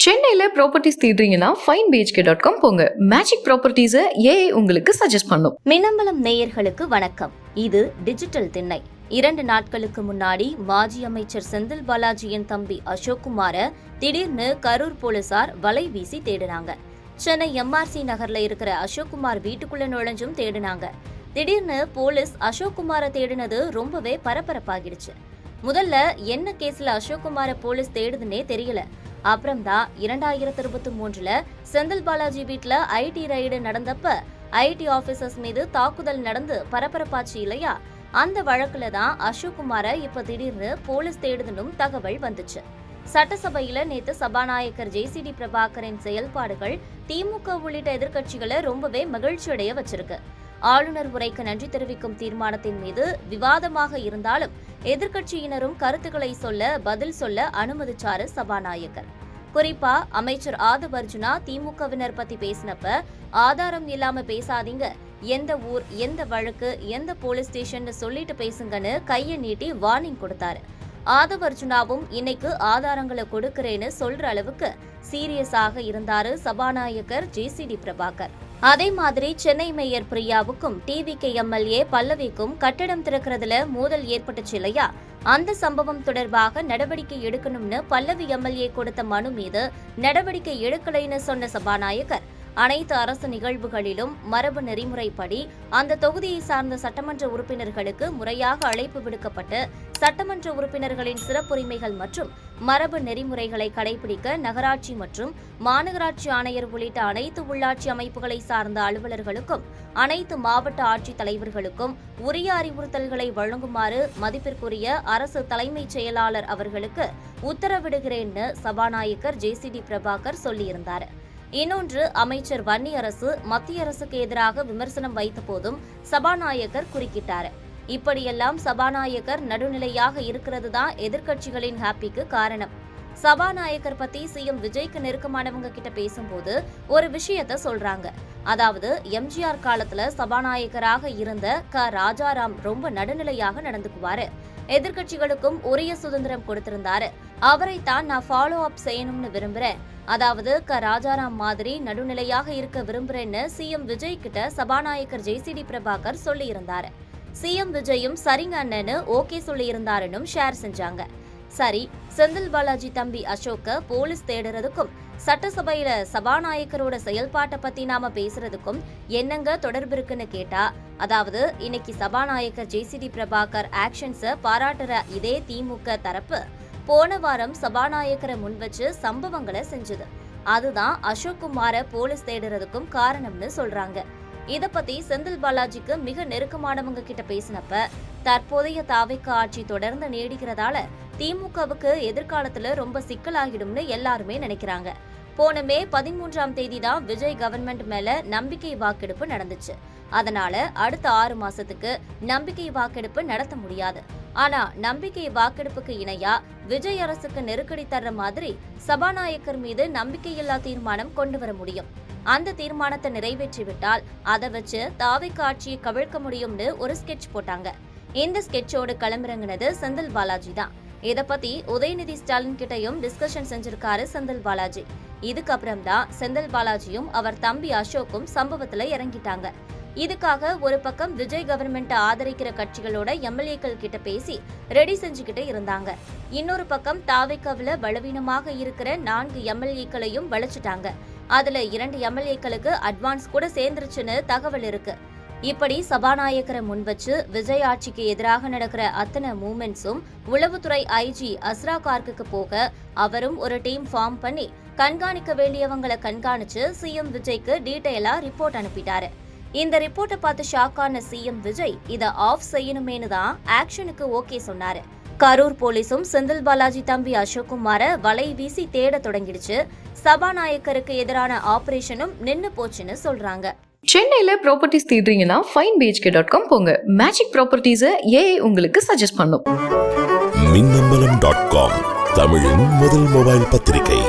சென்னையில் properties தேடுறீங்கன்னா finebhk.com போங்க. Magic ப்ராப்பர்ட்டிஸை AI உங்களுக்கு சஜஸ்ட் பண்ணும். மின்னம்பலம் நேயர்களுக்கு வணக்கம். இது டிஜிட்டல் திண்ணை. 2 நாட்களுக்கு முன்னாடி மாஜி அமைச்சர் செந்தில் பாலாஜியின் தம்பி அசோக்குமார திடீர்னு கரூர் போலீசார் வலை வீசி தேடினாங்க. சென்னை எம்ஆர்சி நகர்ல இருக்கிற அசோக்குமார் வீட்டுக்குள்ள நுழைஞ்சும் தேடினாங்க. திடீர்னு போலீஸ் அசோக்குமார தேடினது ரொம்பவே பரபரப்பாகிடுச்சு. முதல்ல என்ன கேஸ்ல அசோக்குமார போலீஸ் தேடுதுன்னே தெரியல. அப்புறம்தான் 2023 செந்தில் பாலாஜி வீட்டுல ஐடி ரைடு நடந்தப்ப ஐடி ஆபீசர்ஸ் மீது தாக்குதல் நடந்து பரபரப்பாச்சு இல்லையா? அந்த வழக்குல தான் அசோக்குமார இப்ப திடீர்னு போலீஸ் தேடுதுன்னு தகவல் வந்துச்சு. சட்டசபையில நேத்து சபாநாயகர் ஜேசிடி பிரபாகரின் செயல்பாடுகள் திமுக உள்ளிட்ட எதிர்க்கட்சிகளை ரொம்பவே மகிழ்ச்சியடைய வச்சிருக்கு. ஆளுநர் உரைக்கு நன்றி தெரிவிக்கும் தீர்மானத்தின் மீது விவாதமாக இருந்தாலும் எதிர்க்கட்சியினரும் கருத்துக்களை பதில் சொல்ல அனுமதிச்சாரு சபாநாயகர். குறிப்பா அமைச்சர் ஆதவ் அர்ஜுனா திமுகவினர் பத்தி பேசினப்ப ஆதாரம் இல்லாம பேசாதீங்க, எந்த ஊர், எந்த வழக்கு, எந்த போலீஸ் ஸ்டேஷன் சொல்லிட்டு பேசுங்கன்னு கையை நீட்டி வார்னிங் கொடுத்தாரு. ஆதவ் அர்ஜுனாவும் இன்னைக்கு ஆதாரங்களை கொடுக்கிறேன்னு சொல்ற அளவுக்கு சீரியஸாக இருந்தாரு சபாநாயகர் ஜேசிடி பிரபாகர். அதே மாதிரி சென்னை மேயர் பிரியாவுக்கும் டிவிகே எம்எல்ஏ பல்லவிக்கும் கட்டடம் திறக்கிறதுல மோதல் ஏற்பட்டுச்சு இல்லையா? அந்த சம்பவம் தொடர்பாக நடவடிக்கை எடுக்கணும்னு பல்லவி எம்எல்ஏ கொடுத்த மனு மீது நடவடிக்கை எடுக்கலைன்னு சொன்ன சபாநாயகர் அனைத்து அரசு நிகழ்வுகளிலும் மரபு நெறிமுறைப்படி அந்த தொகுதியை சார்ந்த சட்டமன்ற உறுப்பினர்களுக்கு முறையாக அழைப்பு விடுக்கப்பட்டு சட்டமன்ற உறுப்பினர்களின் சிறப்புரிமைகள் மற்றும் மரபு நெறிமுறைகளை கடைபிடிக்க நகராட்சி மற்றும் மாநகராட்சி ஆணையர் உள்ளிட்ட அனைத்து உள்ளாட்சி அமைப்புகளை சார்ந்த அலுவலர்களுக்கும் அனைத்து மாவட்ட ஆட்சித் தலைவர்களுக்கும் உரிய அறிவுறுத்தல்களை வழங்குமாறு மதிப்பிற்குரிய அரசு தலைமைச் செயலாளர் அவர்களுக்கு உத்தரவிடுகிறேன்னு சபாநாயகர் ஜேசிடி பிரபாகர் சொல்லியிருந்தார். இன்னொன்று, அமைச்சர் வன்னியரசு மத்திய அரசுக்கு எதிராக விமர்சனம் வைத்த போதும் சபாநாயகர் குறுக்கிட்டார். இப்படியெல்லாம் சபாநாயகர் நடுநிலையாக இருக்கிறது தான் எதிர்க்கட்சிகளின் ஹாப்பிக்கு காரணம். சபாநாயகர் பத்தி சிஎம் விஜய்க்கு நெருக்கமானவங்க கிட்ட பேசும்போது ஒரு விஷயத்த சொல்றாங்க. அதாவது, எம்ஜிஆர் காலத்துல சபாநாயகராக இருந்த ராஜாராம் ரொம்ப நடுநிலையாக நடந்துக்குவாரு, எதிர்க்கட்சிகளுக்கும் உரிய சுதந்திரம் கொடுத்திருந்தாரு, அவரைத்தான் நான் ஃபாலோ அப் செய்யணும்னு விரும்புறேன், அதாவது ராஜாராம் மாதிரி நடுநிலையாக இருக்க விரும்புறேன்னு சிஎம் விஜய் கிட்ட சபாநாயகர் ஜேசிடி பிரபாகர் சொல்லியிருந்தாரு. சிஎம் விஜயும் சரிங்க அண்ணன்னு ஓகே சொல்லியிருந்தாருன்னு ஷேர் செஞ்சாங்க. சரி, செந்தில் பாலாஜி தம்பி அசோக்க போலீஸ் தேடுறதுக்கும் சட்டசபையில சபாநாயகரோட செயல்பாட்டை பத்தி நாம பேசுறதுக்கும் என்னங்க தொடர்பு இருக்குன்னு கேட்டா, அதாவது இன்னைக்கு சபாநாயகர் ஜேசிடி பிரபாகர் ஆக்ஷன்ஸ பாராட்டுற இதே திமுக தரப்பு போன வாரம் சபாநாயகரை முன்வச்சு சம்பவங்களை செஞ்சது. அதுதான் அசோக்குமார போலீஸ் தேடுறதுக்கும் காரணம்னு சொல்றாங்க. இத பத்தி செந்தில் பாலாஜிக்கு மிக நெருக்கமானவங்க கிட்ட பேசினப்ப தற்போதைய தாவேக்கா ஆட்சி தொடர்ந்து நீடிக்கிறதால திமுகவுக்கு எதிர்காலத்துல ரொம்ப சிக்கலாகிடும்னு எல்லாருமே நினைக்கிறாங்க. போன மே 13ஆம் தேதி தான் விஜய் கவர்மெண்ட் மேல நம்பிக்கை வாக்கெடுப்பு நடந்துச்சு. அதனால அடுத்த 6 மாசத்துக்கு நம்பிக்கை வாக்கெடுப்பு நடத்த முடியாது. ஆனா நம்பிக்கை வாக்கெடுப்புக்கு இணையா விஜய் அரசுக்கு நெருக்கடி தர்ற மாதிரி சபாநாயகர் மீது நம்பிக்கையில்லா தீர்மானம் கொண்டு வர முடியும். அந்த தீர்மானத்தை நிறைவேற்றிவிட்டால் அதை வச்சு தாவேக்கா ஆட்சியை கவிழ்க்க முடியும்னு ஒரு ஸ்கெட்ச் போட்டாங்க. இந்த ஸ்கெட்சோடு களமிறங்கினது செந்தில் பாலாஜி தான். இத பத்தி உதயநிதி ஸ்டாலின் கிட்டையும் டிஸ்கஷன் செஞ்சிருக்காரு செந்தில் பாலாஜி. இதுக்கப்புறம் தான் செந்தில் பாலாஜியும் அவர் தம்பி அசோக்கும் சம்பவத்துல இறங்கிட்டாங்க. இதுக்காக ஒரு பக்கம் விஜய் கவர்மெண்ட் ஆதரிக்கிற கட்சிகளோட எம்எல்ஏக்கள் கிட்ட பேசி ரெடி செஞ்சுக்கிட்டு இருந்தாங்க. இன்னொரு பக்கம் தாவேக்காவில பலவீனமாக இருக்கிற 4 எம்எல்ஏக்களையும் வளைச்சிட்டாங்க. அதுல 2 எம்எல்ஏக்களுக்கு அட்வான்ஸ் கூட சேர்ந்துருச்சுன்னு தகவல் இருக்கு. இப்படி சபாநாயகரை முன்வச்சு விஜய் ஆட்சிக்கு எதிராக நடக்கிற அத்தனை மூமெண்ட்ஸும் உளவுத்துறை ஐஜி அஸ்ரா கார்க்குக்கு போக அவரும் ஒரு டீம் ஃபார்ம் பண்ணி கண்காணிக்க வேண்டியவங்களை கண்காணிச்சு சிஎம் விஜய்க்கு டீட்டெயிலா ரிப்போர்ட் அனுப்பிட்டாரு. இந்த ரிப்போர்ட்டை பார்த்து ஷாக்கான சிஎம் விஜய் இதை ஆஃப் செய்யணுமேனு தான் ஆக்ஷனுக்கு ஓகே சொன்னாரு. கரூர் போலீஸும் செந்தில் பாலாஜி தம்பி அசோக்குமார வலை வீசி தேட தொடங்கிடுச்சு. சபாநாயகருக்கு எதிரான ஆபரேஷனும் நின்னு போச்சுன்னு சொல்றாங்க. சென்னையில் ப்ராப்பர்ட்டிஸ் தேடுறீங்கன்னா finebhk.com போங்க. மேஜிக் ப்ராப்பர்ட்டிஸை ஏஐ உங்களுக்கு சஜஸ்ட் பண்ணும். மின்னம்பலம்.com தமிழின் முதல் மொபைல் பத்திரிகை.